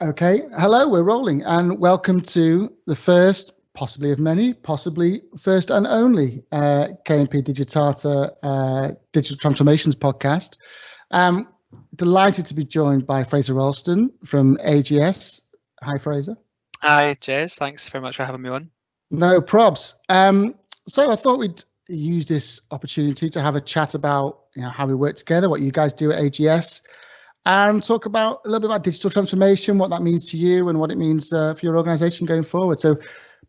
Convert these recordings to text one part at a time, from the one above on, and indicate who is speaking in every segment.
Speaker 1: Okay, hello, we're rolling, and welcome to the first, possibly of many, possibly first and only KNP Digitata Digital Transformations podcast. Delighted to be joined by Fraser Ralston from AGS. Hi, Fraser.
Speaker 2: Hi, Jez. Thanks very much for having me on.
Speaker 1: No probs. So I thought we'd use this opportunity to have a chat about how we work together, what you guys do at AGS, and talk about a little bit about digital transformation, what that means to you and what it means for your organization going forward. So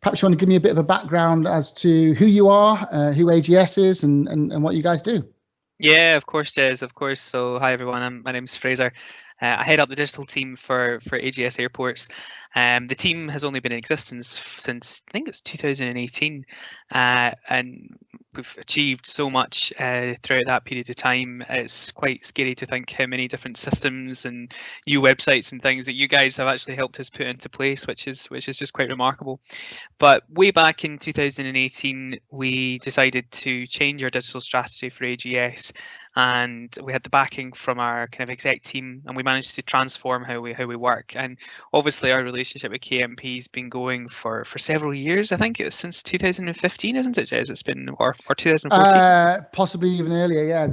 Speaker 1: perhaps you want to give me a bit of a background as to who you are, who AGS is, and what you guys do.
Speaker 2: Yeah, of course, Jez, of course. So hi, everyone. My name's Fraser. I head up the digital team for AGS Airports. The team has only been in existence since, I think it's 2018, and we've achieved so much throughout that period of time. It's quite scary to think how many different systems and new websites and things that you guys have actually helped us put into place, which is just quite remarkable. But way back in 2018, we decided to change our digital strategy for AGS, and we had the backing from our kind of exec team, and we managed to transform how we work. And obviously, our relationship with KMP has been going for several years. I think it was since 2015, isn't it, Jez? It's been or 2014.
Speaker 1: Possibly even earlier. Yeah,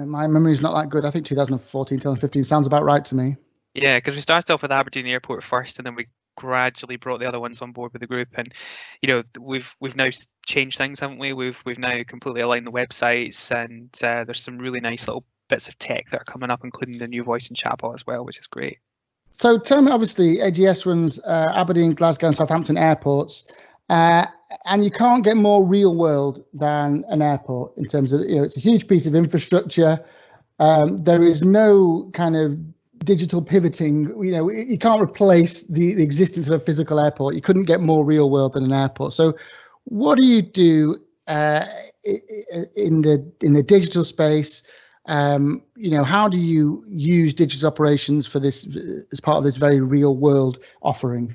Speaker 1: my memory is not that good. I think 2014, 2015 sounds about right to me.
Speaker 2: Yeah, because we started off with Aberdeen Airport first, and then we gradually brought the other ones on board with the group. And we've now changed things, haven't we? We've now completely aligned the websites, and there's some really nice little bits of tech that are coming up, including the new voice and chatbot as well, which is great.
Speaker 1: So tell me, obviously, AGS runs Aberdeen, Glasgow and Southampton airports, and you can't get more real world than an airport in terms of, it's a huge piece of infrastructure. There is no kind of digital pivoting. You can't replace the existence of a physical airport. You couldn't get more real world than an airport. So what do you do in the digital space? How do you use digital operations for this as part of this very real world offering?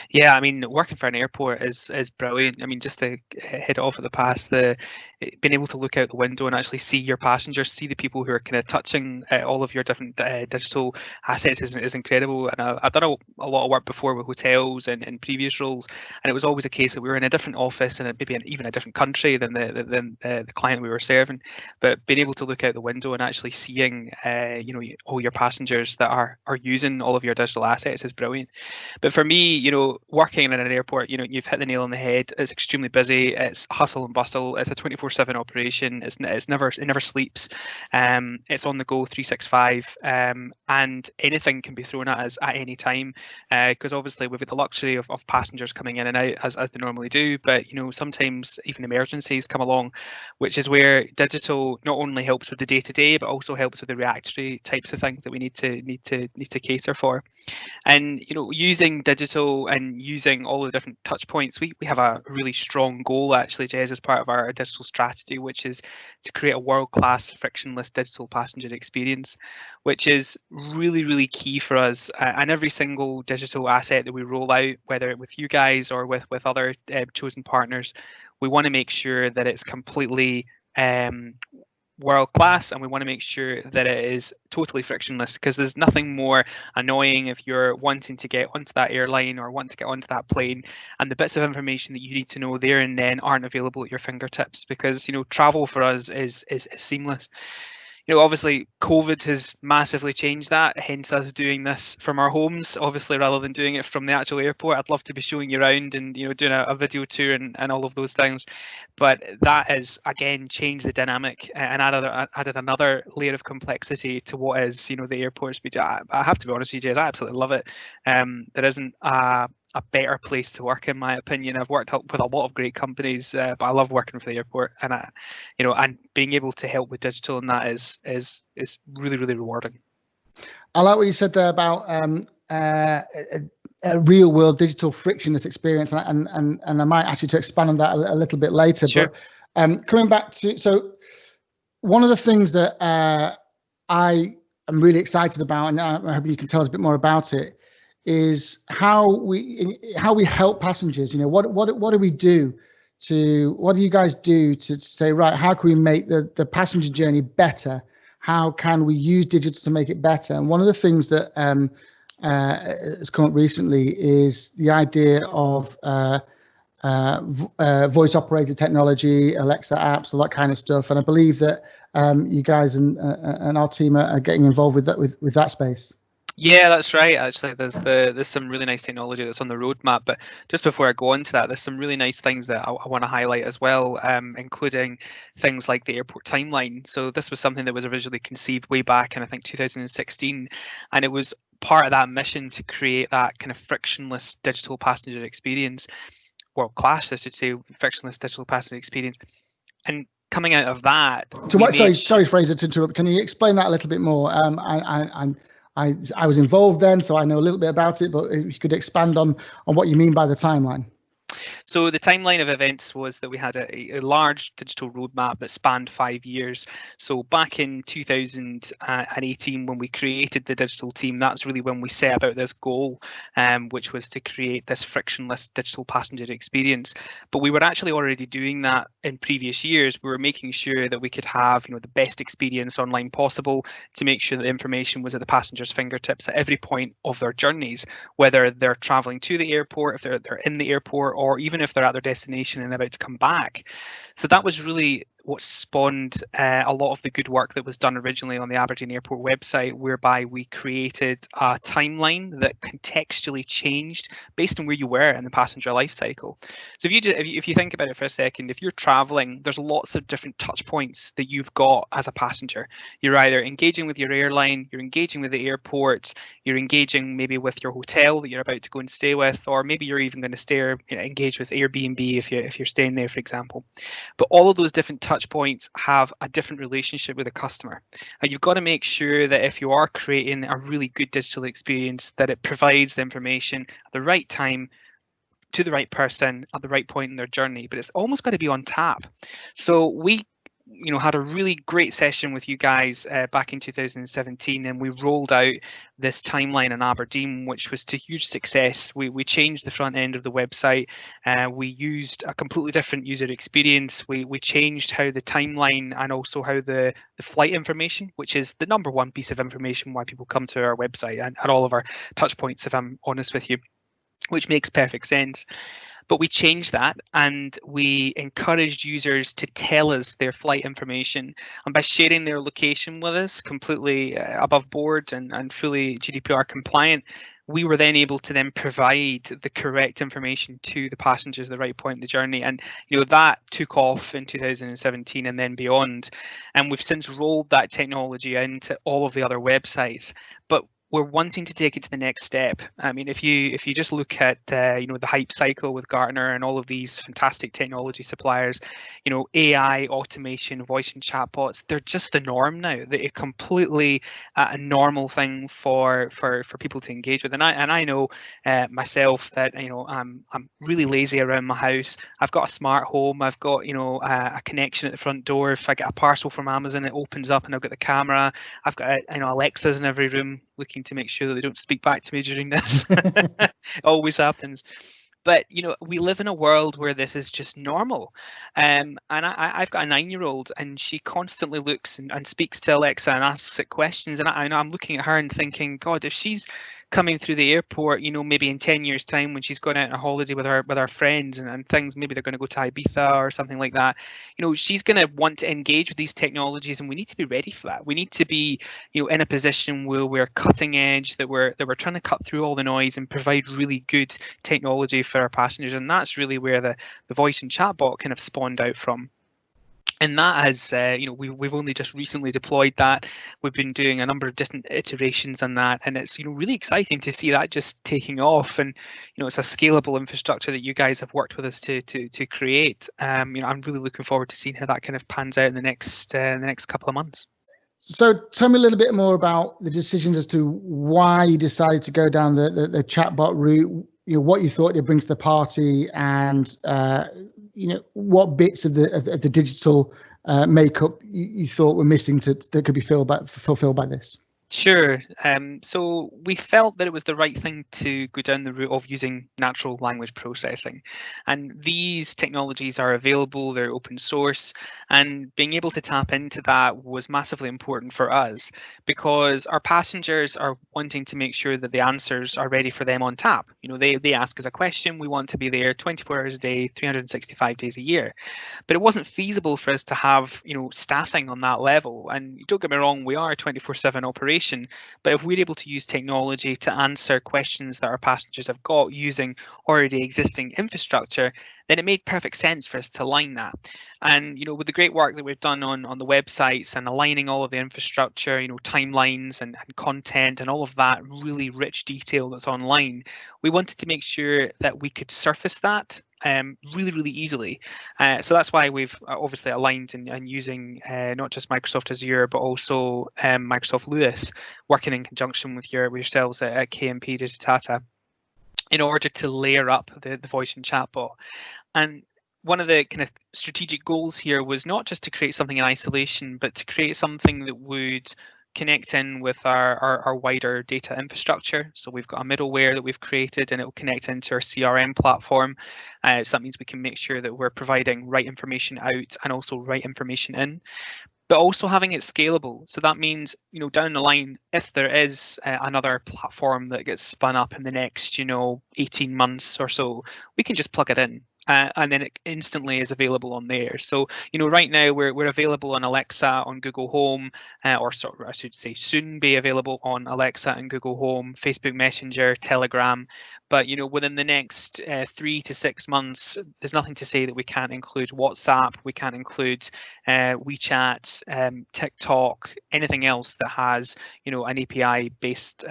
Speaker 2: Yeah, I mean, working for an airport is brilliant. I mean, just to hit off at the past, being able to look out the window and actually see your passengers, see the people who are kind of touching all of your different digital assets is incredible. And I've done a lot of work before with hotels and in previous roles, and it was always a case that we were in a different office and maybe even a different country than the client we were serving. But being able to look out the window and actually seeing, all your passengers that are using all of your digital assets is brilliant. But for me, working in an airport, you've hit the nail on the head. It's extremely busy. It's hustle and bustle. It's a 24/7 operation. It never sleeps. It's on the go 365, and anything can be thrown at us at any time. Because obviously we've got the luxury of passengers coming in and out as they normally do. But sometimes even emergencies come along, which is where digital not only helps with the day-to-day, but also helps with the reactory types of things that we need to cater for. And using digital and using all the different touch points, we have a really strong goal actually, Jez, as part of our digital strategy, which is to create a world-class frictionless digital passenger experience, which is really, really key for us. And every single digital asset that we roll out, whether with you guys or with other chosen partners, we want to make sure that it's completely world class, and we want to make sure that it is totally frictionless, because there's nothing more annoying if you're wanting to get onto that airline or want to get onto that plane and the bits of information that you need to know there and then aren't available at your fingertips, because travel for us is seamless. Obviously COVID has massively changed that, hence us doing this from our homes, obviously, rather than doing it from the actual airport. I'd love to be showing you around and doing a video tour and all of those things, but that has again changed the dynamic and added another layer of complexity to what is the airports we do. I have to be honest with you, Jez, I absolutely love it. There isn't a better place to work, in my opinion. I've worked with a lot of great companies, but I love working for the airport, and and being able to help with digital, and that is really, really rewarding.
Speaker 1: I like what you said there about a real world digital frictionless experience, and I might ask you to expand on that a little bit later.
Speaker 2: Sure.
Speaker 1: But coming back to, so one of the things that I am really excited about, and I hope you can tell us a bit more about it, is how we help passengers. What do we do what do you guys do to say, right, how can we make the passenger journey better? How can we use digital to make it better? And one of the things that has come up recently is the idea of voice operated technology, Alexa apps, all that kind of stuff. And I believe that you guys and our team are getting involved with that space.
Speaker 2: Yeah, that's right. Actually, there's some really nice technology that's on the roadmap. But just before I go into that, there's some really nice things that I want to highlight as well, including things like the airport timeline. So this was something that was originally conceived way back in, I think, 2016, and it was part of that mission to create that kind of frictionless digital passenger experience, world-class, I should say, frictionless digital passenger experience. And coming out of that,
Speaker 1: sorry, Fraser, to interrupt. Can you explain that a little bit more? I was involved then, so I know a little bit about it, but if you could expand on what you mean by the timeline.
Speaker 2: So the timeline of events was that we had a large digital roadmap that spanned 5 years. So back in 2018, when we created the digital team, that's really when we set about this goal, which was to create this frictionless digital passenger experience. But we were actually already doing that in previous years. We were making sure that we could have, the best experience online possible, to make sure that the information was at the passenger's fingertips at every point of their journeys, whether they're traveling to the airport, if they're in the airport, or even if they're at their destination and about to come back. So that was really what spawned a lot of the good work that was done originally on the Aberdeen Airport website, whereby we created a timeline that contextually changed based on where you were in the passenger life cycle. So if you think about it for a second, if you're traveling, there's lots of different touch points that you've got as a passenger. You're either engaging with your airline, you're engaging with the airport, you're engaging maybe with your hotel that you're about to go and stay with, or maybe you're even going to engage with Airbnb if you're staying there, for example. But all of those different touch points have a different relationship with the customer, and you've got to make sure that if you are creating a really good digital experience, that it provides the information at the right time to the right person at the right point in their journey. But it's almost got to be on tap. So we had a really great session with you guys back in 2017, and we rolled out this timeline in Aberdeen, which was to huge success. We changed the front end of the website. We used a completely different user experience. We changed how the timeline and also how the flight information, which is the number one piece of information why people come to our website and all of our touch points, if I'm honest with you, which makes perfect sense. But we changed that, and we encouraged users to tell us their flight information. And by sharing their location with us completely above board and fully GDPR compliant, we were then able to then provide the correct information to the passengers at the right point in the journey. And that took off in 2017 and then beyond. And we've since rolled that technology into all of the other websites. But we're wanting to take it to the next step. I mean, if you just look at the hype cycle with Gartner and all of these fantastic technology suppliers, AI, automation, voice and chatbots, they're just the norm now. They're completely a normal thing for people to engage with. And I know myself that I'm really lazy around my house. I've got a smart home. I've got a connection at the front door. If I get a parcel from Amazon, it opens up and I've got the camera. I've got Alexas in every room, looking to make sure that they don't speak back to me during this. It always happens. But we live in a world where this is just normal. And I've got a 9-year-old, and she constantly looks and speaks to Alexa and asks it questions. And I'm looking at her and thinking, God, if she's coming through the airport, maybe in 10 years' time when she's going out on a holiday with her friends and things, maybe they're going to go to Ibiza or something like that, she's going to want to engage with these technologies, and we need to be ready for that. We need to be, in a position where we're cutting edge, that we're trying to cut through all the noise and provide really good technology for our passengers. And that's really where the voice and chatbot kind of spawned out from. And that has, we've only just recently deployed that. We've been doing a number of different iterations on that, and it's really exciting to see that just taking off. And it's a scalable infrastructure that you guys have worked with us to create. I'm really looking forward to seeing how that kind of pans out in the next couple of months.
Speaker 1: So tell me a little bit more about the decisions as to why you decided to go down the chatbot route. What you thought it brings to the party, and what bits of the digital makeup you thought were missing that could be fulfilled by this.
Speaker 2: Sure. So we felt that it was the right thing to go down the route of using natural language processing. And these technologies are available, they're open source, and being able to tap into that was massively important for us because our passengers are wanting to make sure that the answers are ready for them on tap. You know, they ask us a question, we want to be there 24 hours a day, 365 days a year. But it wasn't feasible for us to have, you know, staffing on that level. And don't get me wrong, we are a 24/7 operation, but if we're able to use technology to answer questions that our passengers have got using already existing infrastructure, then it made perfect sense for us to align that. And you know, with the great work that we've done on the websites and aligning all of the infrastructure, you know, timelines and content and all of that really rich detail that's online, we wanted to make sure that we could surface that really easily. So that's why we've obviously aligned and using not just Microsoft Azure, but also Microsoft Lewis, working in conjunction with yourselves at KMP Digitata in order to layer up the voice and chatbot. And one of the kind of strategic goals here was not just to create something in isolation, but to create something that would connect in with our wider data infrastructure. So we've got a middleware that we've created and it will connect into our CRM platform. So that means we can make sure that we're providing right information out and also right information in, but also having it scalable. So that means, you know, down the line, if there is another platform that gets spun up in the next, you know, 18 months or so, we can just plug it in. And then it instantly is available on there. So, you know, right now we're available on Alexa, on Google Home, or sort of, I should say soon be available on Alexa and Google Home, Facebook Messenger, Telegram. But, you know, within the next 3 to 6 months, there's nothing to say that we can't include WhatsApp, we can't include WeChat, TikTok, anything else that has, you know, an API-based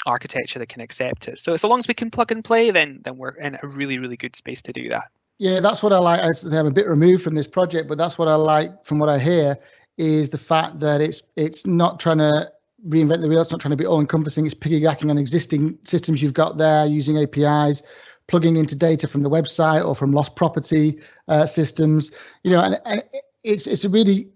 Speaker 2: architecture that can accept it. So as long as we can plug and play, then we're in a really good space to do that.
Speaker 1: Yeah, that's what I like. I'm a bit removed from this project, but that's what I like from what I hear is the fact that it's not trying to reinvent the wheel. It's not trying to be all-encompassing. It's piggybacking on existing systems you've got there, using APIs, plugging into data from the website or from lost property systems. You know, and it's a really,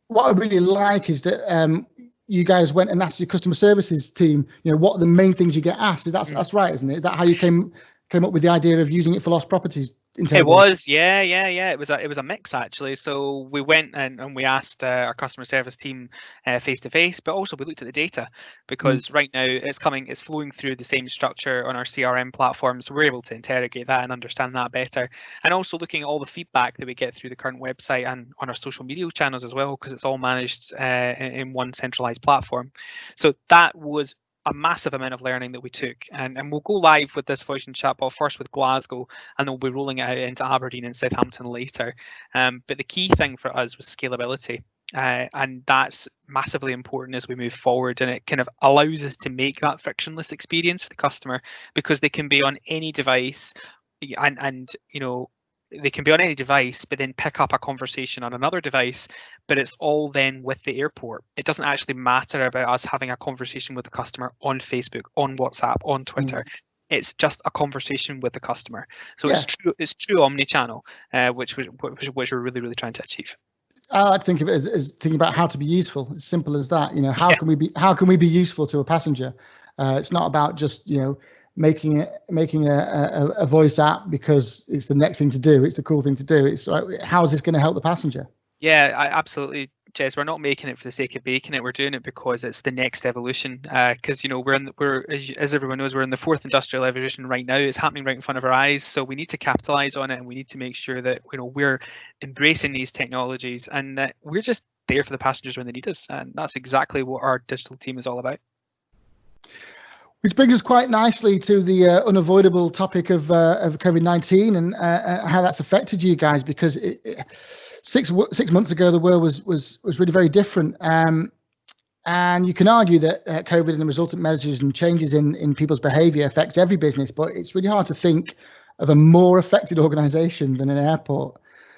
Speaker 1: what I really like is that you guys went and asked your customer services team, you know, what are the main things you get asked? That's right, isn't it? Is that how you came up with the idea of using it for lost properties?
Speaker 2: It was, yeah. It was a mix actually. So we went and we asked our customer service team face to face, but also we looked at the data because right now it's flowing through the same structure on our CRM platform. So we're able to interrogate that and understand that better. And also looking at all the feedback that we get through the current website and on our social media channels as well, because it's all managed in one centralized platform. So that was a massive amount of learning that we took, and we'll go live with this voice and chatbot first with Glasgow, and then we'll be rolling it out into Aberdeen and Southampton later. But the key thing for us was scalability, and that's massively important as we move forward, and it kind of allows us to make that frictionless experience for the customer because they can be on any device, and you know, they can be on any device, but then pick up a conversation on another device, but it's all then with the airport. It doesn't actually matter about us having a conversation with the customer on Facebook, on WhatsApp, on Twitter. It's just a conversation with the customer. So it's true omni-channel, which we're really trying to achieve.
Speaker 1: I like to think of it as thinking about how to be useful. It's simple as that. You know, how can we be useful to a passenger? It's not about just, you know, making a voice app because it's the next thing to do. It's the cool thing to do. It's like, how is this going to help the passenger?
Speaker 2: Yeah, absolutely, Jez. We're not making it for the sake of making it. We're doing it because it's the next evolution. Because you know we're as everyone knows, we're in the fourth industrial revolution right now. It's happening right in front of our eyes. So we need to capitalize on it, and we need to make sure that, you know, we're embracing these technologies and that we're just there for the passengers when they need us. And that's exactly what our digital team is all about.
Speaker 1: Which brings us quite nicely to the unavoidable topic of COVID-19 and how that's affected you guys, because 6 months ago the world was really very different, and you can argue that COVID and the resultant measures and changes in people's behaviour affects every business, but it's really hard to think of a more affected organisation than an airport.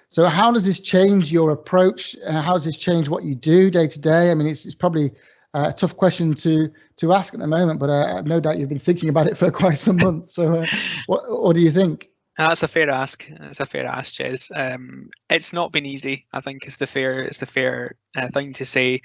Speaker 1: So how does this change your approach? How does this change what you do day to day? I mean, it's probably a tough question to ask at the moment, but I have no doubt you've been thinking about it for quite some months. So what do you think?
Speaker 2: That's a fair ask. It's a fair ask, Jez. It's not been easy, I think, is the fair thing to say.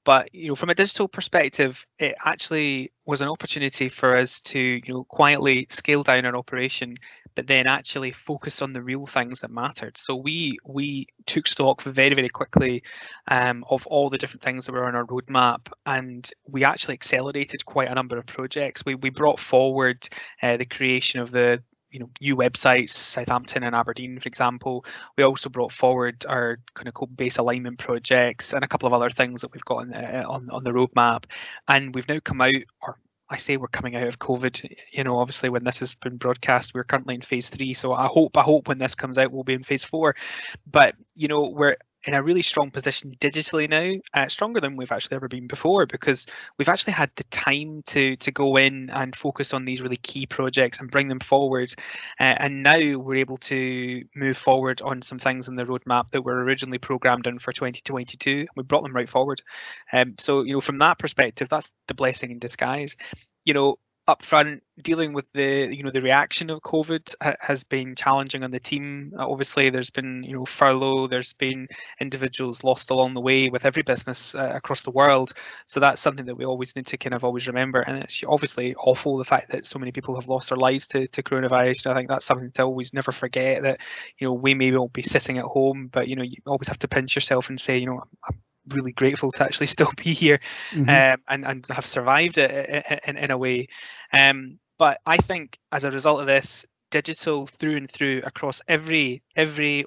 Speaker 2: But from a digital perspective, it actually was an opportunity for us to quietly scale down our operation, but then actually focus on the real things that mattered. So we took stock very, very quickly of all the different things that were on our roadmap, and we actually accelerated quite a number of projects. We brought forward the creation of the new websites, Southampton and Aberdeen, for example. We also brought forward our kind of code base alignment projects and a couple of other things that we've got on the roadmap. And we've now come out, or I say we're coming out of COVID. Obviously when this has been broadcast, we're currently in phase 3. So I hope when this comes out, we'll be in phase 4. But we're in a really strong position digitally now, stronger than we've actually ever been before, because we've actually had the time to go in and focus on these really key projects and bring them forward. And now we're able to move forward on some things in the roadmap that were originally programmed in for 2022. We brought them right forward. So from that perspective, that's the blessing in disguise. Up front, dealing with the the reaction of COVID has been challenging on the team. Obviously, there's been furlough, there's been individuals lost along the way with every business across the world. So that's something that we always need to kind of always remember. And it's obviously awful the fact that so many people have lost their lives to coronavirus. I think that's something to always never forget, that we may all be sitting at home, but you always have to pinch yourself and say I'm really grateful to actually still be here, and have survived it in a way. But I think as a result of this, digital through and through across every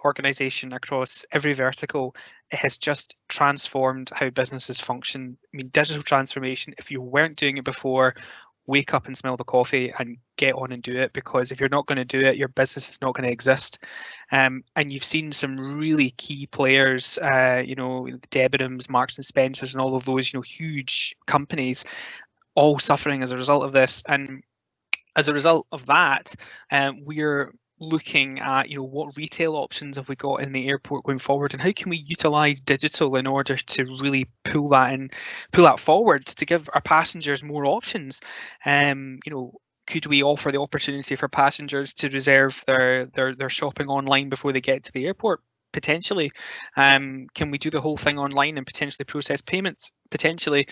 Speaker 2: organization, across every vertical, it has just transformed how businesses function. I mean, digital transformation, if you weren't doing it before, wake up and smell the coffee and get on and do it, because if you're not going to do it, your business is not going to exist. And you've seen some really key players, the Debenhams, Marks and Spencers, and all of those, huge companies, all suffering as a result of this. And as a result of that, we're looking at what retail options have we got in the airport going forward, and how can we utilize digital in order to really pull that forward to give our passengers more options. Could we offer the opportunity for passengers to reserve their shopping online before they get to the airport? Potentially. Can we do the whole thing online and potentially process payments? Potentially.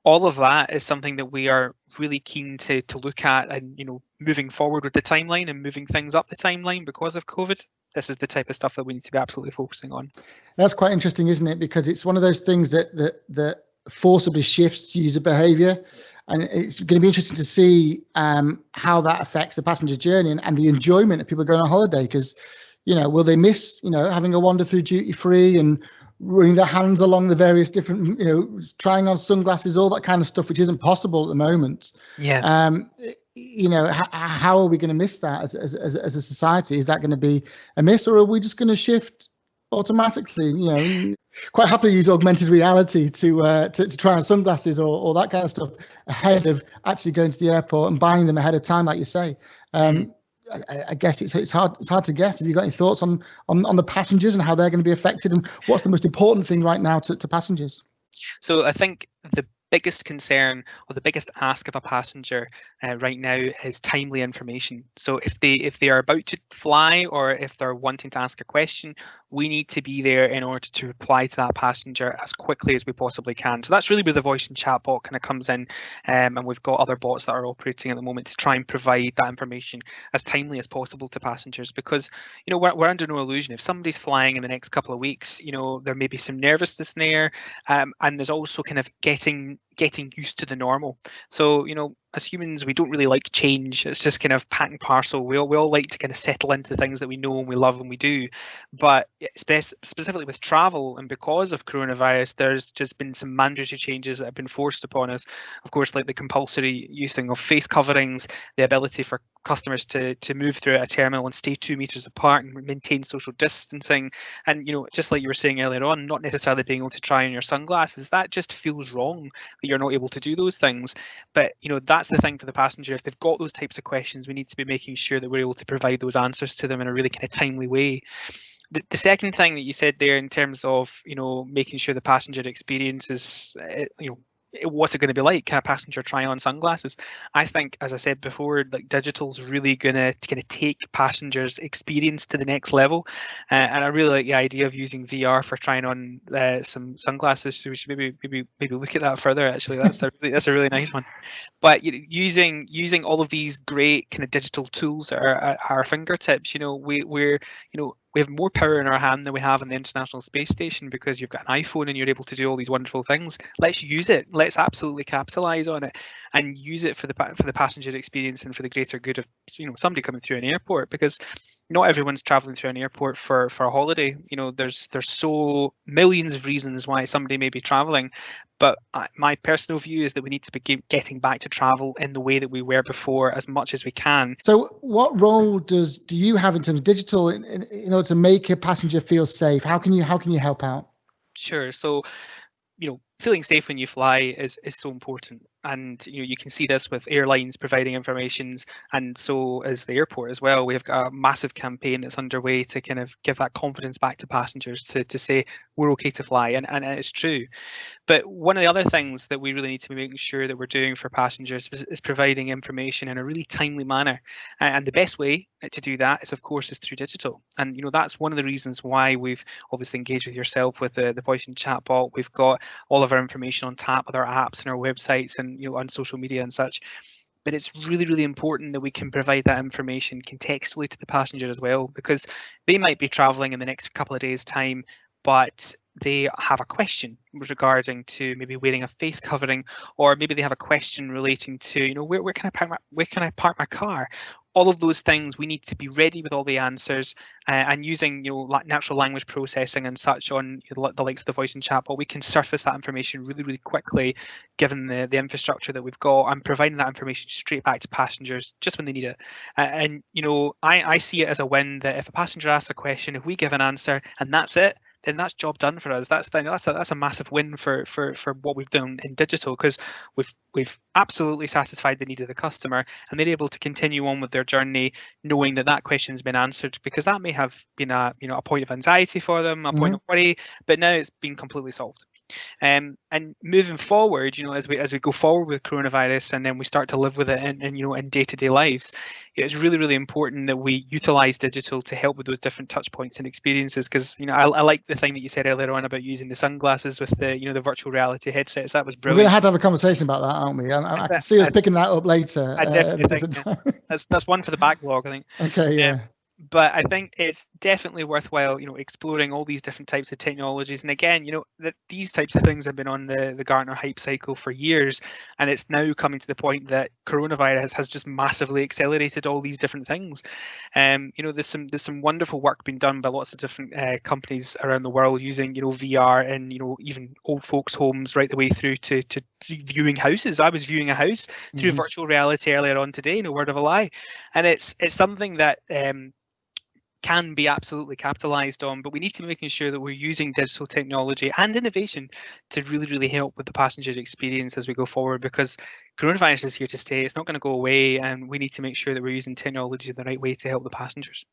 Speaker 2: All of that is something that we are really keen to look at, and moving forward with the timeline and moving things up the timeline because of COVID. This is the type of stuff that we need to be absolutely focusing on. That's
Speaker 1: quite interesting, isn't it? Because it's one of those things that forcibly shifts user behaviour, and it's going to be interesting to see how that affects the passenger journey and the enjoyment of people going on holiday. Because will they miss having a wander through duty free and running their hands along the various different, trying on sunglasses, all that kind of stuff, which isn't possible at the moment.
Speaker 2: Yeah.
Speaker 1: How are we going to miss that as a society? Is that going to be a miss, or are we just going to shift automatically? Quite happily use augmented reality to try on sunglasses or that kind of stuff ahead of actually going to the airport and buying them ahead of time, like you say. I guess it's hard to guess. Have you got any thoughts on the passengers and how they're going to be affected, and what's the most important thing right now to passengers?
Speaker 2: So I think the biggest concern or the biggest ask of a passenger right now is timely information. So if they are about to fly, or if they're wanting to ask a question, we need to be there in order to reply to that passenger as quickly as we possibly can. So that's really where the voice and chatbot kind of comes in, and we've got other bots that are operating at the moment to try and provide that information as timely as possible to passengers. Because we're under no illusion, if somebody's flying in the next couple of weeks, there may be some nervousness there, and there's also kind of getting used to the normal. So as humans, we don't really like change. It's just kind of pack and parcel. We all like to kind of settle into things that we know and we love and we do. But specifically with travel, and because of coronavirus, there's just been some mandatory changes that have been forced upon us. Of course, like the compulsory using of face coverings, the ability for customers to move through a terminal and stay 2 meters apart and maintain social distancing. And just like you were saying earlier on, not necessarily being able to try on your sunglasses, that just feels wrong that you're not able to do those things. But that's the thing for the passenger. If they've got those types of questions, we need to be making sure that we're able to provide those answers to them in a really kind of timely way. The second thing that you said there in terms of making sure the passenger experience is what's it going to be like? Can a passenger try on sunglasses? I think, as I said before, like digital's really going to take passengers' experience to the next level, and I really like the idea of using VR for trying on some sunglasses. So we should maybe look at that further. Actually, that's a really nice one. But using all of these great kind of digital tools at our fingertips, we have more power in our hand than we have in the International Space Station, because you've got an iPhone and you're able to do all these wonderful things. Let's use it. Let's absolutely capitalize on it and use it for the passenger experience and for the greater good of somebody coming through an airport, because not everyone's traveling through an airport for a holiday. There's so millions of reasons why somebody may be traveling, but my personal view is that we need to be getting back to travel in the way that we were before as much as we can.
Speaker 1: So what role do you have in terms of digital in order to make a passenger feel safe? How can you help out?
Speaker 2: Sure. So, feeling safe when you fly is so important, and you can see this with airlines providing information, and so is the airport as well. We have got a massive campaign that's underway to kind of give that confidence back to passengers to say we're okay to fly, and it's true. But one of the other things that we really need to be making sure that we're doing for passengers is providing information in a really timely manner. And the best way to do that is, of course, through digital. And that's one of the reasons why we've obviously engaged with yourself with the voice and chatbot. We've got all of our information on tap with our apps and our websites and on social media and such. But it's really, really important that we can provide that information contextually to the passenger as well, because they might be traveling in the next couple of days' time, but they have a question regarding to maybe wearing a face covering, or maybe they have a question relating to where can I park my car. All of those things, we need to be ready with all the answers, and using natural language processing and such on the likes of the voice and chatbot, we can surface that information really, really quickly, given the infrastructure that we've got, and providing that information straight back to passengers just when they need it. And I see it as a win that if a passenger asks a question, if we give an answer and that's it, then that's job done for us. That's a massive win for what we've done in digital, because we've absolutely satisfied the need of the customer, and they're able to continue on with their journey knowing that question's been answered, because that may have been a point of anxiety for them, a point of worry, but now it's been completely solved. And moving forward, as we go forward with coronavirus, and then we start to live with it in day-to-day lives, it's really, really important that we utilize digital to help with those different touch points and experiences. Because I like the thing that you said earlier on about using the sunglasses with the the virtual reality headsets. That was brilliant.
Speaker 1: We're going to have a conversation about that, aren't we? I can see us picking that up later.
Speaker 2: I definitely think that's one for the backlog, I think.
Speaker 1: Okay, yeah.
Speaker 2: But I think it's definitely worthwhile, exploring all these different types of technologies. And again, that these types of things have been on the Gartner hype cycle for years, and it's now coming to the point that coronavirus has just massively accelerated all these different things. There's some wonderful work being done by lots of different companies around the world using VR and even old folks' homes right the way through to viewing houses. I was viewing a house through virtual reality earlier on today, no word of a lie, and it's something that can be absolutely capitalized on, but we need to be making sure that we're using digital technology and innovation to really, really help with the passenger experience as we go forward, because coronavirus is here to stay. It's not going to go away, and we need to make sure that we're using technology the right way to help the passengers.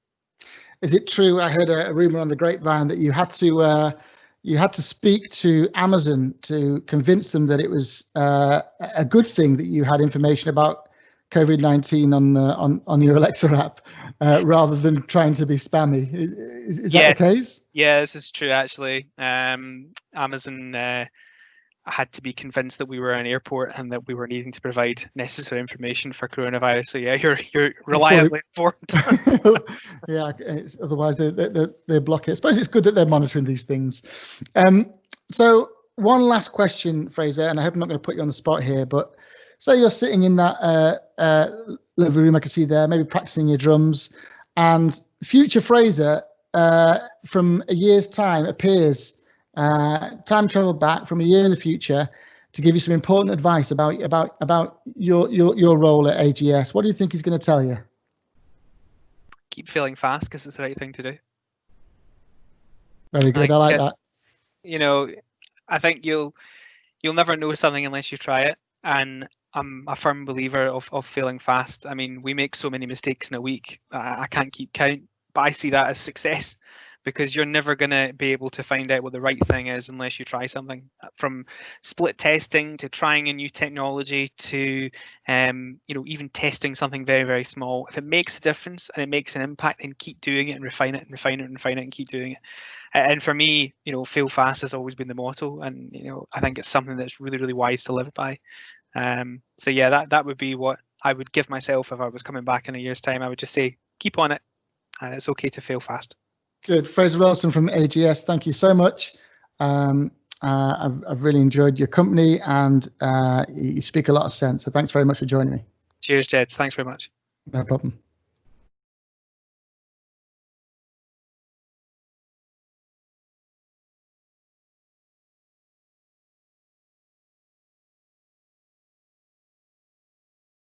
Speaker 1: Is it true? I heard a rumor on the grapevine that you had to speak to Amazon to convince them that it was a good thing that you had information about COVID-19 on your Alexa app, rather than trying to be spammy. Is that the case?
Speaker 2: Yeah, this is true actually. Amazon had to be convinced that we were an airport and that we were needing to provide necessary information for coronavirus. So yeah, you're reliably informed.
Speaker 1: Yeah, otherwise they block it. I suppose it's good that they're monitoring these things. So one last question, Fraser, and I hope I'm not going to put you on the spot here, but say you're sitting in that living room I can see there, maybe practicing your drums, and future Fraser from a year's time appears, time travel back from a year in the future to give you some important advice about your role at AGS. What do you think he's going to tell you?
Speaker 2: Keep feeling fast, because it's the right thing to do.
Speaker 1: Very good. I like that.
Speaker 2: I think you'll never know something unless you try it, and I'm a firm believer of failing fast. I mean, we make so many mistakes in a week. I can't keep count, but I see that as success, because you're never going to be able to find out what the right thing is unless you try something. From split testing to trying a new technology to even testing something very, very small. If it makes a difference and it makes an impact, then keep doing it and refine it and refine it and refine it and keep doing it. And for me, fail fast has always been the motto, and I think it's something that's really, really wise to live by. So yeah, that would be what I would give myself if I was coming back in a year's time. I would just say, keep on it, and it's okay to fail fast.
Speaker 1: Good. Fraser Ralston from AGS, thank you so much. I've really enjoyed your company, and you speak a lot of sense. So thanks very much for joining me.
Speaker 2: Cheers, Jed. Thanks very much.
Speaker 1: No problem.